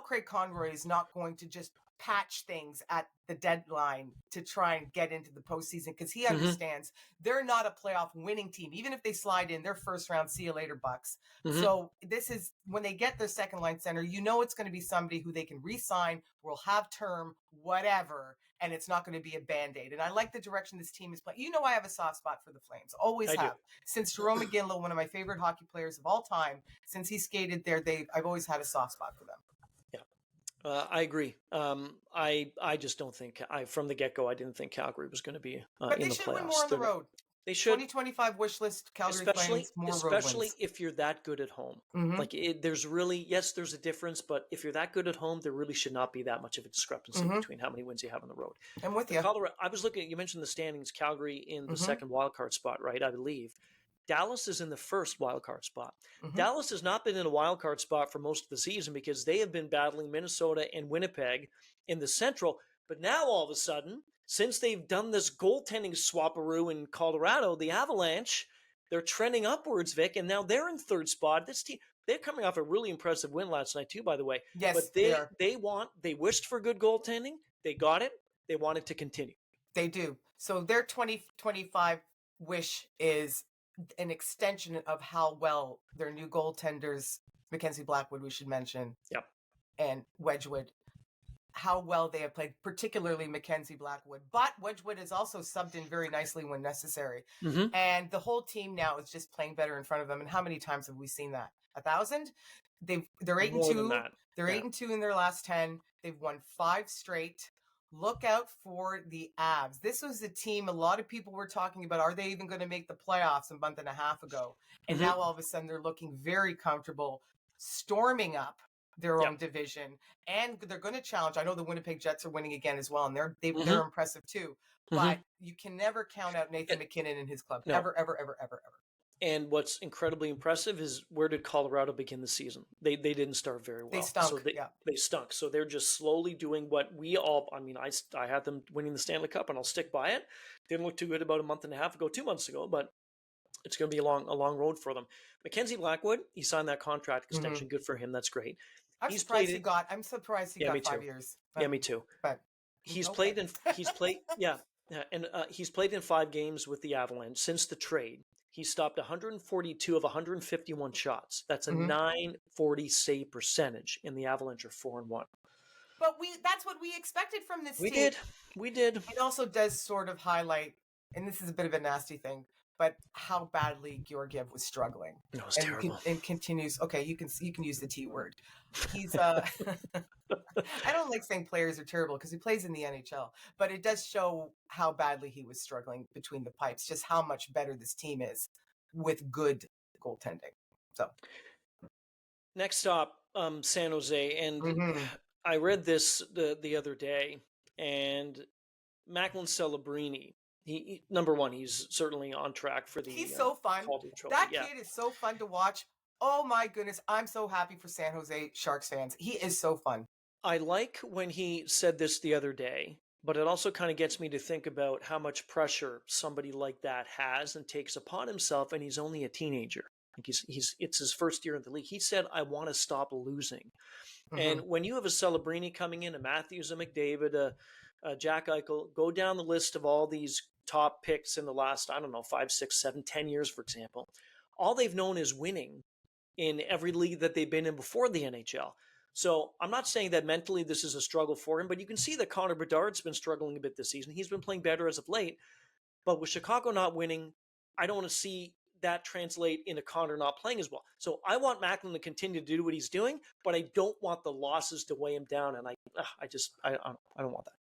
Craig Conroy is not going to just patch things at the deadline to try and get into the postseason, because he understands they're not a playoff winning team. Even if they slide in their first round, see you later, Bucks. So this is when they get their second line center, it's going to be somebody who they can re-sign, will have term, whatever, and it's not going to be a Band-Aid. And I like the direction this team is playing. I have a soft spot for the Flames. Always have. Since Jerome McGinley, one of my favorite hockey players of all time, since he skated there, I've always had a soft spot for them. I agree. I just don't think from the get-go, I didn't think Calgary was going to be in the playoffs. But they should win more on the road. They should. 2025 wish list, Calgary Flames, more road wins. Especially if you're that good at home. There's a difference, but if you're that good at home, there really should not be that much of a discrepancy between how many wins you have on the road. I'm with you. Colorado, I was looking, you mentioned the standings, Calgary in the second wild card spot, right? I believe. Dallas is in the first wild card spot. Dallas has not been in a wild card spot for most of the season because they have been battling Minnesota and Winnipeg in the Central. But now all of a sudden, since they've done this goaltending swaparoo in Colorado, the Avalanche, they're trending upwards, Vic, and now they're in third spot. This team, they're coming off a really impressive win last night too, by the way. Yes, but they wished for good goaltending. They got it. They want it to continue. They do. So their 2025 wish is an extension of how well their new goaltenders, Mackenzie Blackwood, we should mention, and Wedgwood, how well they have played, particularly Mackenzie Blackwood. But Wedgwood has also subbed in very nicely when necessary. And the whole team now is just playing better in front of them. And how many times have we seen that? 1,000? They're 8-2. They're 8-2 in their last 10. They've won 5 straight. Look out for the Avs. This was a team a lot of people were talking about. Are they even going to make the playoffs a month and a half ago? And now all of a sudden they're looking very comfortable, storming up their own division. And they're going to challenge. I know the Winnipeg Jets are winning again as well, and they're impressive too. But you can never count out Nathan McKinnon and his club. No. Ever, ever, ever, ever, ever. And what's incredibly impressive is, where did Colorado begin the season? They didn't start very well. They stunk. So yeah. they stunk. So they're just slowly doing what we all. I mean, I had them winning the Stanley Cup, and I'll stick by it. Didn't look too good about a month and a half ago, 2 months ago, but it's going to be a long road for them. Mackenzie Blackwood, he signed that contract extension. Good for him. That's great. I'm surprised he got 5 years. Yeah, me too. But he's played in and he's played in 5 games with the Avalanche since the trade. He stopped 142 of 151 shots. That's a 940 save percentage, and the Avalanche are 4-1. But that's what we expected from this team. We did. It also does sort of highlight, and this is a bit of a nasty thing, but how badly Georgiev was struggling. No, it's terrible. And continues. Okay, you can use the T word. He's I don't like saying players are terrible because he plays in the NHL, but it does show how badly he was struggling between the pipes, just how much better this team is with good goaltending. So next stop, San Jose, and I read this the other day, and Macklin Celebrini. He number one, he's certainly on track for the. He's so fun. That kid is so fun to watch. Oh my goodness, I'm so happy for San Jose Sharks fans. He is so fun. I like when he said this the other day, but it also kind of gets me to think about how much pressure somebody like that has and takes upon himself, and he's only a teenager. Like it's his first year in the league. He said, "I want to stop losing." And when you have a Celebrini coming in, a Matthews, a McDavid, a Jack Eichel, go down the list of all these top picks in the last, 5, 6, 7, 10 years, for example. All they've known is winning in every league that they've been in before the NHL. So I'm not saying that mentally this is a struggle for him, but you can see that Connor Bedard's been struggling a bit this season. He's been playing better as of late, but with Chicago not winning, I don't want to see that translate into Connor not playing as well. So I want Macklin to continue to do what he's doing, but I don't want the losses to weigh him down, and I don't want that.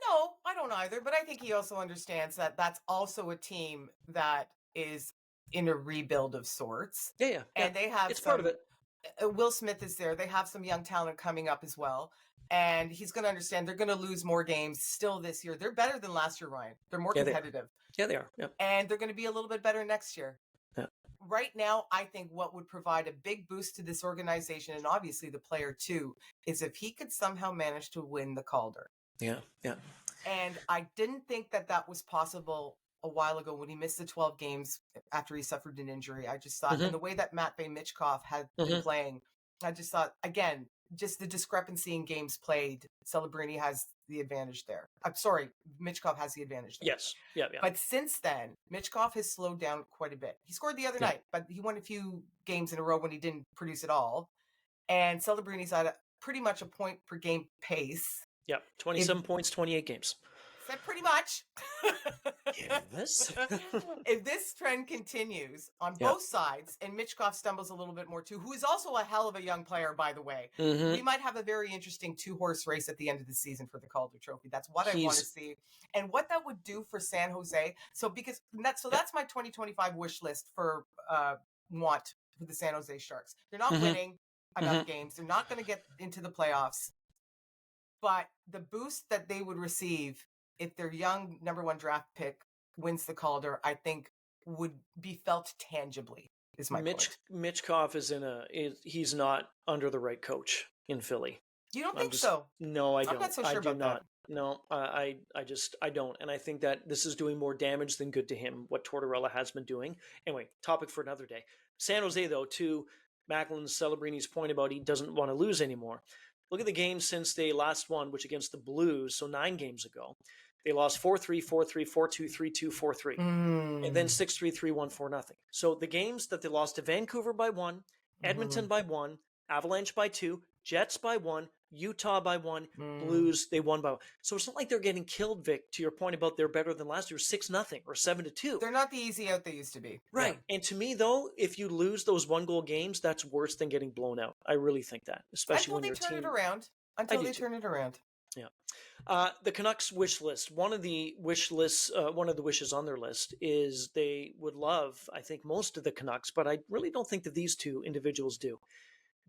No, I don't either, but I think he also understands that that's also a team that is in a rebuild of sorts. Yeah. And they have part of it. Will Smith is there. They have some young talent coming up as well. And he's going to understand they're going to lose more games still this year. They're better than last year, Ryan. They're more competitive. They are. Yeah. And they're going to be a little bit better next year. Yeah. Right now, I think what would provide a big boost to this organization, and obviously the player too, is if he could somehow manage to win the Calder. Yeah. And I didn't think that was possible a while ago when he missed the 12 games after he suffered an injury. I just thought, and the way that Matvei Michkov had been playing, I just thought, again, just the discrepancy in games played, Celebrini has the advantage there. I'm sorry, Michkov has the advantage there. Yes. Yeah. But since then, Michkov has slowed down quite a bit. He scored the other night, but he won a few games in a row when he didn't produce at all. And Celebrini's at pretty much a point per game pace. Yeah, 27 points, 28 games. Said pretty much. Yes. If this trend continues on both sides, and Michkov stumbles a little bit more too, who is also a hell of a young player, by the way, we might have a very interesting 2-horse race at the end of the season for the Calder Trophy. That's what I want to see, and what that would do for San Jose. That's my 2025 wish list for the San Jose Sharks. They're not winning enough games. They're not going to get into the playoffs. But the boost that they would receive if their young number 1 draft pick wins the Calder, I think would be felt tangibly, is my point. Michkov he's not under the right coach in Philly. You don't think so? No, I don't. I'm not so sure about that. No, I don't. And I think that this is doing more damage than good to him, what Tortorella has been doing. Anyway, topic for another day. San Jose, though, to Macklin Celebrini's point about he doesn't want to lose anymore. Look at the games since they last won, which against the Blues, so 9 games ago. They lost 4-3, 4-3, 4-2, 3-2, 4-3. And then 6-3, 3-1, 4-0. So the games that they lost to Vancouver by 1, Edmonton by 1, Avalanche by 2, Jets by 1, Utah by 1, Blues, they won by 1. So it's not like they're getting killed, Vic, to your point about they're better than last year, 6-0 or 7-2. They're not the easy out they used to be. Right. Yeah. And to me, though, if you lose those 1-goal games, that's worse than getting blown out. I really think that, especially when your team... Until they turn it around. Yeah. The Canucks wish list. One of the wishes on their list is they would love, I think, most of the Canucks, but I really don't think that these two individuals do.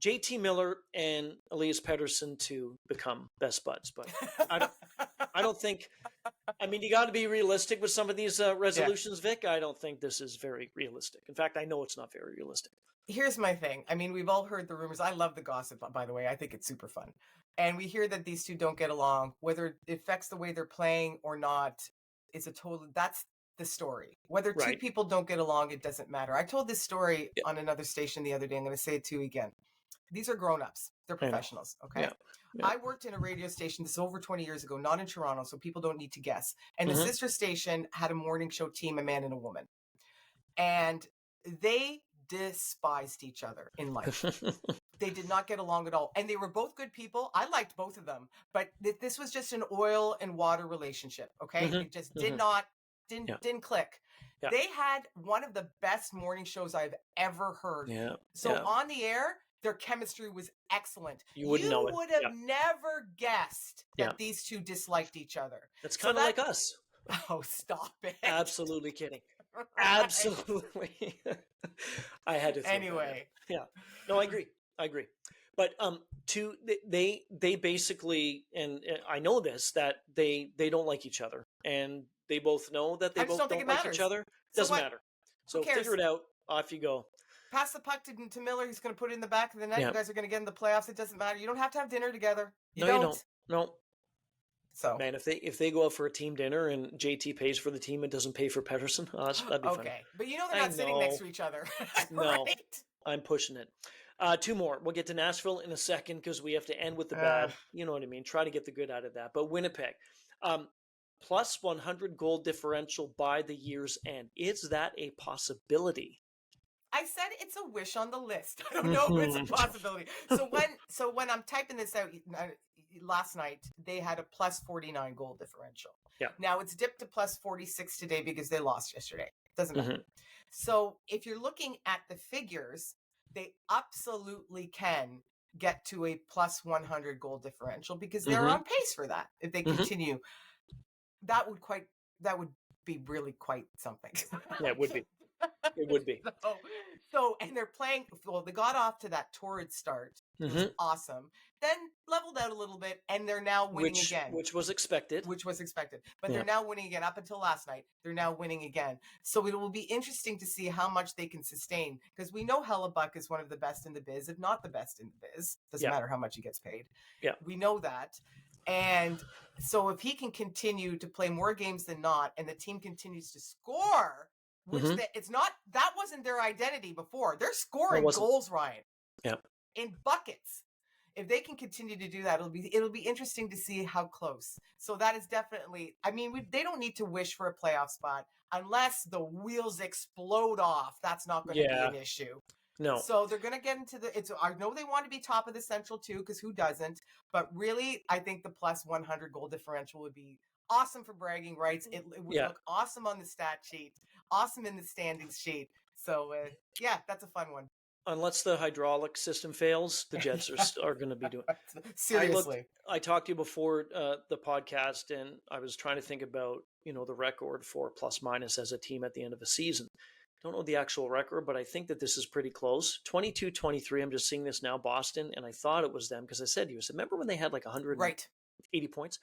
JT Miller and Elias Pettersson to become best buds, but I don't think I mean, you got to be realistic with some of these resolutions, Vic. I don't think this is very realistic. In fact, I know it's not very realistic. Here's my thing. I mean, we've all heard the rumors. I love the gossip, by the way. I think it's super fun. And we hear that these two don't get along. Whether it affects the way they're playing or not is that's the story. Whether two Right. people don't get along, it doesn't matter. I told this story Yeah. on another station the other day. I'm going to say it to you again. These are grown-ups. They're I know. professionals, okay? Yeah. Yeah. I worked in a radio station, this is over 20 years ago, not in Toronto, so people don't need to guess. And the Mhm. sister station had a morning show team, a man and a woman. And they despised each other in life. They did not get along at all. And they were both good people. I liked both of them. But this was just an oil and water relationship, okay? Mhm. It just Mhm. didn't click. Yeah. They had one of the best morning shows I've ever heard. Yeah. So Yeah. on the air, their chemistry was excellent. You wouldn't know it. would have Yeah. never guessed that Yeah. these two disliked each other. That's So kind of that- like us. Oh, stop it. Absolutely kidding. Right. Absolutely. I had to throw that in. Anyway. Yeah. No, I agree. But they basically, and I know this, that they don't like each other, and they both know that they I just both don't think it like matters. each other. So Doesn't what? matter. So cares? figure it out. Off you go. Pass the puck to Miller. He's going to put it in the back of the net. Yeah. You guys are going to get in the playoffs. It doesn't matter. You don't have to have dinner together. No, you don't. No, So man, if they go out for a team dinner and JT pays for the team and doesn't pay for Pedersen, that'd be funny. okay, but you know they're I not sitting next know. to each other. No. Right? I'm pushing it. Two more. We'll get to Nashville in a second because we have to end with the bad. You know what I mean? Try to get the good out of that. But Winnipeg, plus 100 goal differential by the year's end. Is that a possibility? I said it's a wish on the list. I don't know if it's a possibility. So when I'm typing this out last night, they had a plus 49 goal differential. Yeah. Now it's dipped to plus 46 today because they lost yesterday. Doesn't matter. Mhm. So if you're looking at the figures, they absolutely can get to a plus 100 goal differential because they're Mhm. on pace for that. If they Mhm. continue, that would be really quite something. Yeah, it would be. It would be. So, and they're playing, well, they got off to that torrid start. It was Mhm. awesome. Then leveled out a little bit, and they're now winning again. Which was expected. Which was expected. But Yeah. they're now winning again. Up until last night, they're now winning again. So it will be interesting to see how much they can sustain. Because we know Hellebuck is one of the best in the biz, if not the best in the biz. Doesn't Yeah. matter how much he gets paid. Yeah. We know that. And so if he can continue to play more games than not, and the team continues to score, which Mhm. that wasn't their identity before. They're scoring wasn't. goals, Ryan. Yeah. In buckets. If they can continue to do that, it'll be interesting to see how close. So that is definitely, I mean, they don't need to wish for a playoff spot unless the wheels explode off. That's not going to Yeah. be an issue. No. So they're going to get into I know they want to be top of the Central too, because who doesn't? But really, I think the plus 100 goal differential would be awesome for bragging rights. It would Yeah. look awesome on the stat sheet, awesome in the standings sheet. So yeah, that's a fun one. Unless the hydraulic system fails, the Jets are going to be doing. Seriously. I talked to you before the podcast, and I was trying to think about the record for plus minus as a team at the end of a season. Don't know the actual record, but I think that this is pretty close. 22-23. I'm just seeing this now, Boston, and I thought it was them because I said to you, remember when they had like 180 Right. points?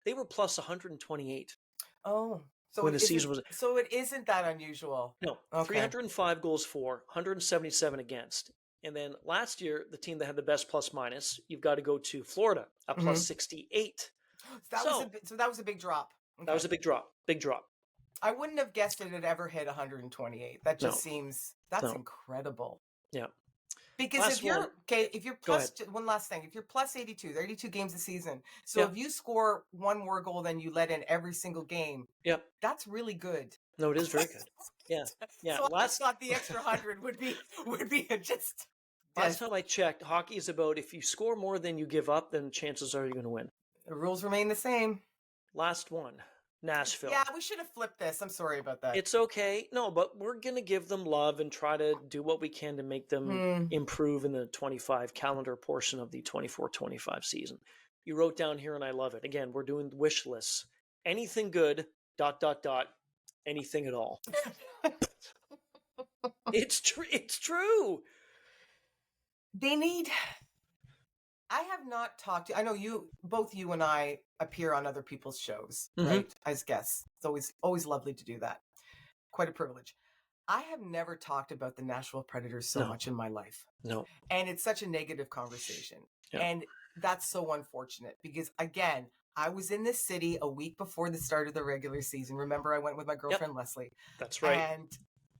They were plus 128. Oh, so when the season was. So it isn't that unusual. No, Okay. 305 goals for, 177 against. And then last year, the team that had the best plus minus, you've got to go to Florida, a plus 68. So that was a big drop. Okay. That was a big drop. Big drop. I wouldn't have guessed it had ever hit 128. That just seems that's No. incredible. Yeah. Because Last if you're one. if you're Go plus one last thing, if you're plus 82, there are 82 games a season. So Yeah. if you score one more goal than you let in every single game, Yep. that's really good. No, it is very good. Yeah. Yeah. So I thought the extra 100 would be just Last time I checked, hockey is about if you score more than you give up, then chances are you're going to win. the rules remain the same. Last one, Nashville. Yeah, we should have flipped this. I'm sorry about that. It's okay. No, but we're going to give them love and try to do what we can to make them improve in the 25 calendar portion of the 24-25 season. You wrote down here, and I love it. Again, we're doing wish lists. Anything good, ... anything at all. It's true. It's true. They need I have not talked to, I know both you and I appear on other people's shows, Mhm. right? As guests. It's always lovely to do that. Quite a privilege. I have never talked about the Nashville Predators so No. much in my life. No. And it's such a negative conversation. Yeah. And that's so unfortunate because, again, I was in this city a week before the start of the regular season. Remember, I went with my girlfriend, Leslie. That's right.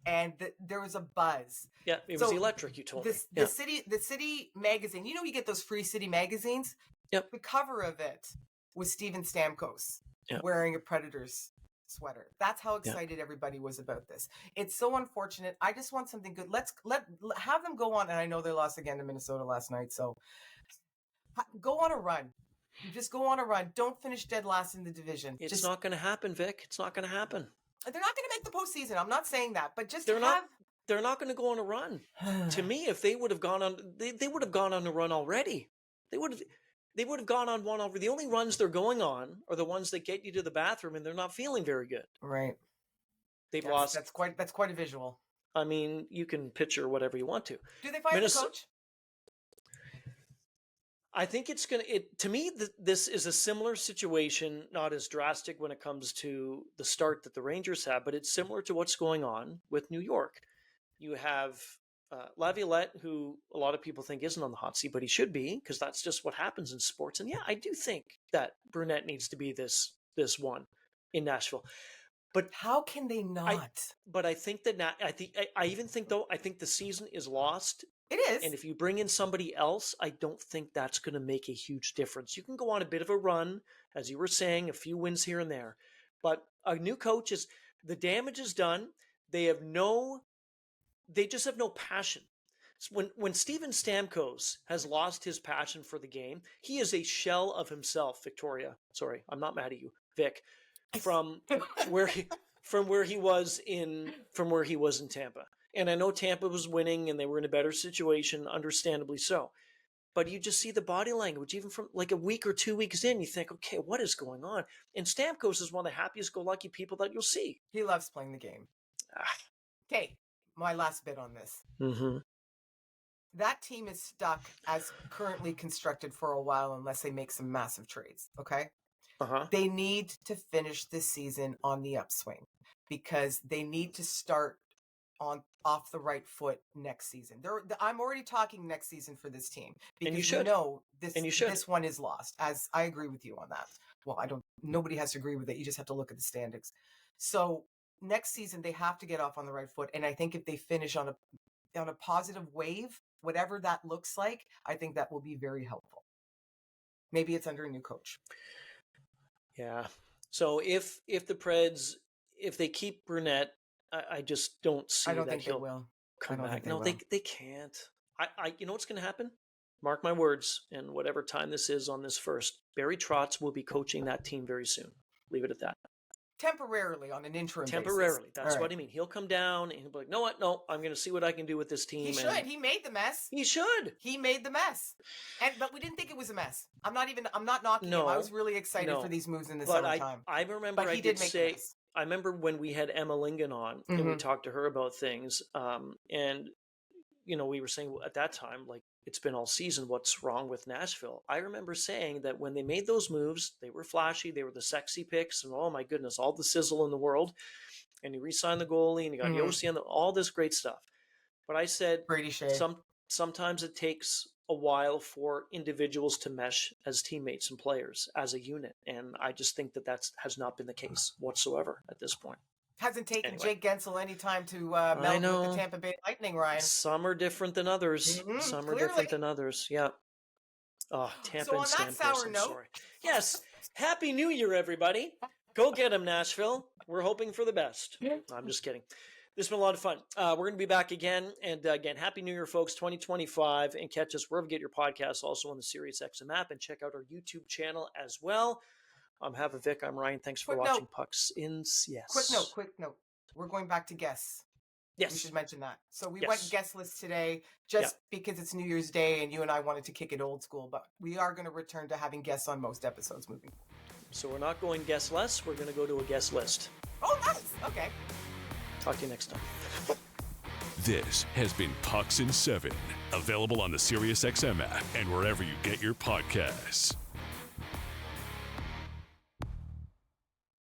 And there was a buzz. Yeah, it was electric, you told me. The city magazine, you get those free city magazines? Yep. The cover of it was Steven Stamkos wearing a Predators sweater. That's how excited everybody was about this. It's so unfortunate. I just want something good. Have them go on, and I know they lost again to Minnesota last night, so go on a run. Just go on a run. Don't finish dead last in the division. It's not going to happen, Vic. It's not going to happen. They're not going to make the postseason. I'm not saying that, but just they're not going to go on a run. To me, if they would have gone on, they would have gone on a run already. They would have gone on one over. The only runs they're going on are the ones that get you to the bathroom, and they're not feeling very good. Right. They've lost. That's quite a visual. I mean, you can picture whatever you want to. Do they fire the coach? I think it's going to, to me, this is a similar situation, not as drastic when it comes to the start that the Rangers have, but it's similar to what's going on with New York. You have Laviolette, who a lot of people think isn't on the hot seat, but he should be, because that's just what happens in sports. And yeah, I do think that Brunette needs to be this one in Nashville. But how can they not? I think that I think the season is lost. It is. And if you bring in somebody else, I don't think that's going to make a huge difference. You can go on a bit of a run, as you were saying, a few wins here and there. But a new coach the damage is done. They just have no passion. When Steven Stamkos has lost his passion for the game, he is a shell of himself, Victoria. Sorry, I'm not mad at you, Vic. From where he was in Tampa. And I know Tampa was winning and they were in a better situation, understandably so. But you just see the body language, even from like a week or 2 weeks in, you think, okay, what is going on? And Stamkos is one of the happiest go lucky people that you'll see. He loves playing the game. Okay, my last bit on this. Mm-hmm. That team is stuck as currently constructed for a while unless they make some massive trades, okay? Uh-huh. They need to finish this season on the upswing because they need to start off the right foot next season. I'm already talking next season for this team because this one is lost. As I agree with you on that. Well, nobody has to agree with it. You just have to look at the standings. So next season they have to get off on the right foot, and I think if they finish on a positive wave, whatever that looks like, I think that will be very helpful. Maybe it's under a new coach. Yeah. So if the Preds, if they keep Brunette, I just don't see. I don't that think he'll they will. come back. No, they can't. You know what's going to happen? Mark my words. And whatever time this is on this first, Barry Trotz will be coaching that team very soon. Leave it at that. Temporarily on an interim basis. That's what I mean. He'll come down and he'll be like, no, I'm going to see what I can do with this team. He should. He made the mess. He should. He made the mess. But we didn't think it was a mess. I'm not knocking him. I was really excited for these moves in the summertime. I remember but he did make the mess. I remember when we had Emma Lingen on and we talked to her about things. And, we were saying at that time, like, it's been all season, what's wrong with Nashville? I remember saying that when they made those moves, they were flashy, they were the sexy picks, and oh my goodness, all the sizzle in the world. And you re-signed the goalie, and you got Yossi and all this great stuff. But I said, Brady Shea. Sometimes it takes a while for individuals to mesh as teammates and players as a unit. And I just think that has not been the case whatsoever at this point. Hasn't taken Jake Gensel any time to meld with the Tampa Bay Lightning, Ryan. Some are different than others. Some are different than others. Yeah. Oh, Tampa and Stamkos, I'm sorry. Yes. Happy New Year, everybody. Go get him, Nashville. We're hoping for the best. I'm just kidding. This has been a lot of fun. We're going to be back again. And again, Happy New Year, folks, 2025. And catch us wherever you get your podcasts, also on the SiriusXM app. And check out our YouTube channel as well. I'm Have a Vic. I'm Ryan. Thanks for watching Pucks in. Yes. Quick note. We're going back to guests. Yes. We should mention that. So we went guestless today because it's New Year's Day and you and I wanted to kick it old school. But we are going to return to having guests on most episodes moving. So we're not going guestless. We're going to go to a guest list. Oh, nice. Okay. Talk to you next time. This has been Pucks in 7, available on the SiriusXM app and wherever you get your podcasts.